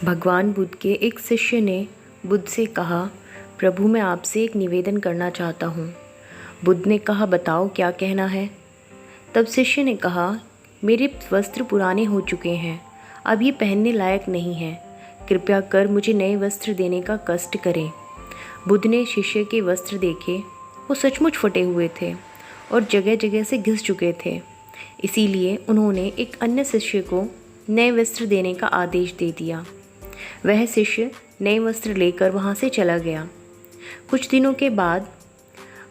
भगवान बुद्ध के एक शिष्य ने बुद्ध से कहा, प्रभु मैं आपसे एक निवेदन करना चाहता हूँ। बुद्ध ने कहा, बताओ क्या कहना है। तब शिष्य ने कहा, मेरे वस्त्र पुराने हो चुके हैं, अब ये पहनने लायक नहीं है, कृपया कर मुझे नए वस्त्र देने का कष्ट करें। बुद्ध ने शिष्य के वस्त्र देखे, वो सचमुच फटे हुए थे और जगह जगह से घिस चुके थे। इसीलिए उन्होंने एक अन्य शिष्य को नए वस्त्र देने का आदेश दे दिया। वह शिष्य नए वस्त्र लेकर वहाँ से चला गया। कुछ दिनों के बाद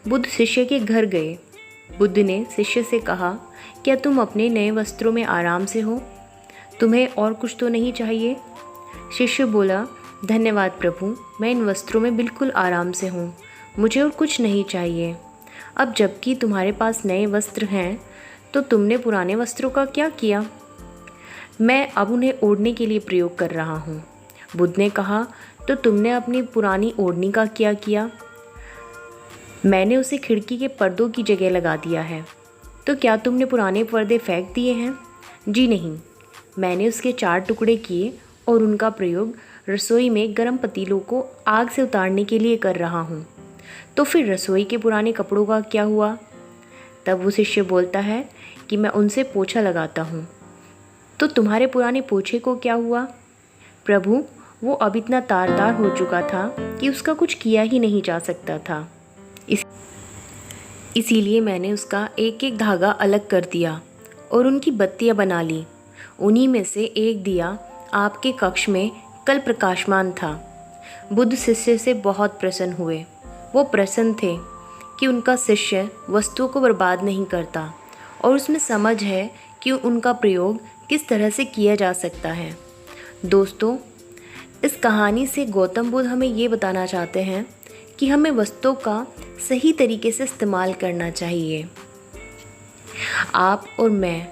बुद्ध शिष्य के घर गए। बुद्ध ने शिष्य से कहा, क्या तुम अपने नए वस्त्रों में आराम से हो? तुम्हें और कुछ तो नहीं चाहिए? शिष्य बोला, धन्यवाद प्रभु, मैं इन वस्त्रों में बिल्कुल आराम से हूँ, मुझे और कुछ नहीं चाहिए। अब जबकि तुम्हारे पास नए वस्त्र हैं तो तुमने पुराने वस्त्रों का क्या किया? मैं अब उन्हें ओढ़ने के लिए प्रयोग कर रहा हूँ। बुद्ध ने कहा, तो तुमने अपनी पुरानी ओढ़नी का क्या किया? मैंने उसे खिड़की के पर्दों की जगह लगा दिया है। तो क्या तुमने पुराने पर्दे फेंक दिए हैं? जी नहीं, मैंने उसके 4 टुकड़े किए और उनका प्रयोग रसोई में गर्म पतीलों को आग से उतारने के लिए कर रहा हूँ। तो फिर रसोई के पुराने कपड़ों का क्या हुआ? तब वो शिष्य बोलता है कि मैं उनसे पोछा लगाता हूँ। तो तुम्हारे पुराने पोछे को क्या हुआ? प्रभु, वो अब इतना तार-तार हो चुका था कि उसका कुछ किया ही नहीं जा सकता था। इसीलिए मैंने उसका एक एक धागा अलग कर दिया और उनकी बत्तियां बना ली। उन्हीं में से एक दिया आपके कक्ष में कल प्रकाशमान था। बुद्ध शिष्य से बहुत प्रसन्न हुए। वो प्रसन्न थे कि उनका शिष्य वस्तुओं को बर्बाद नहीं करता और उसमें समझ है कि उनका प्रयोग किस तरह से किया जा सकता है। दोस्तों, इस कहानी से गौतम बुद्ध हमें ये बताना चाहते हैं कि हमें वस्तुओं का सही तरीके से इस्तेमाल करना चाहिए। आप और मैं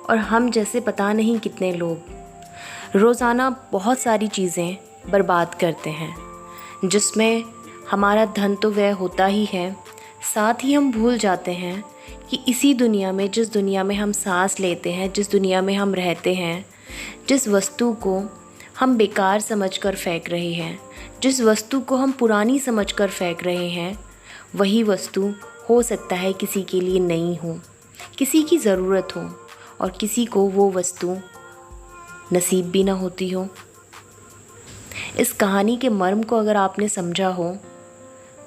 और हम जैसे पता नहीं कितने लोग रोज़ाना बहुत सारी चीज़ें बर्बाद करते हैं, जिसमें हमारा धन तो व्यय होता ही है, साथ ही हम भूल जाते हैं कि इसी दुनिया में, जिस दुनिया में हम सांस लेते हैं, जिस दुनिया में हम रहते हैं, जिस वस्तु को हम बेकार समझकर फेंक रहे हैं, जिस वस्तु को हम पुरानी समझकर फेंक रहे हैं, वही वस्तु हो सकता है किसी के लिए नई हो, किसी की ज़रूरत हो और किसी को वो वस्तु नसीब भी ना होती हो। इस कहानी के मर्म को अगर आपने समझा हो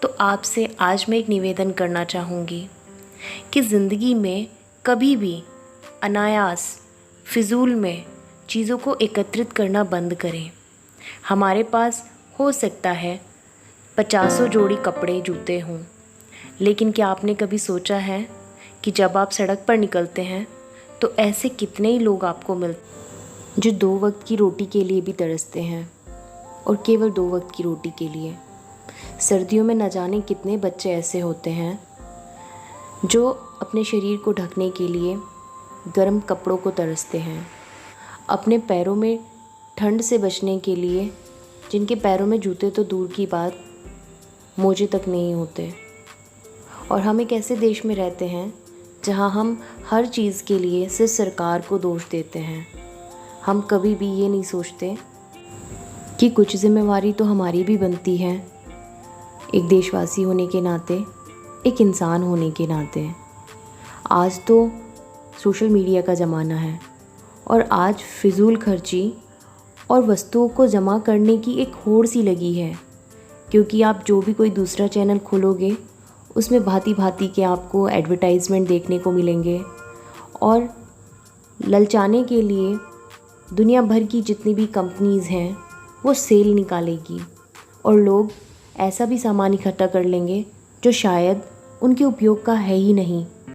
तो आपसे आज मैं एक निवेदन करना चाहूँगी कि ज़िंदगी में कभी भी अनायास फिजूल में चीज़ों को एकत्रित करना बंद करें। हमारे पास हो सकता है 50 जोड़ी कपड़े जूते हों, लेकिन क्या आपने कभी सोचा है कि जब आप सड़क पर निकलते हैं तो ऐसे कितने ही लोग आपको मिलते जो 2 वक्त की रोटी के लिए भी तरसते हैं, और केवल 2 वक्त की रोटी के लिए। सर्दियों में न जाने कितने बच्चे ऐसे होते हैं जो अपने शरीर को ढकने के लिए गर्म कपड़ों को तरसते हैं, अपने पैरों में ठंड से बचने के लिए, जिनके पैरों में जूते तो दूर की बात, मोजे तक नहीं होते। और हम एक ऐसे देश में रहते हैं जहां हम हर चीज़ के लिए सिर्फ सरकार को दोष देते हैं। हम कभी भी ये नहीं सोचते कि कुछ जिम्मेवारी तो हमारी भी बनती है, एक देशवासी होने के नाते, एक इंसान होने के नाते। आज तो सोशल मीडिया का ज़माना है और आज फिजूल खर्ची और वस्तुओं को जमा करने की एक होड़ सी लगी है, क्योंकि आप जो भी कोई दूसरा चैनल खोलोगे उसमें भांति भांति के आपको एडवर्टाइजमेंट देखने को मिलेंगे और ललचाने के लिए दुनिया भर की जितनी भी कंपनीज़ हैं वो सेल निकालेगी और लोग ऐसा भी सामान इकट्ठा कर लेंगे जो शायद उनके उपयोग का है ही नहीं।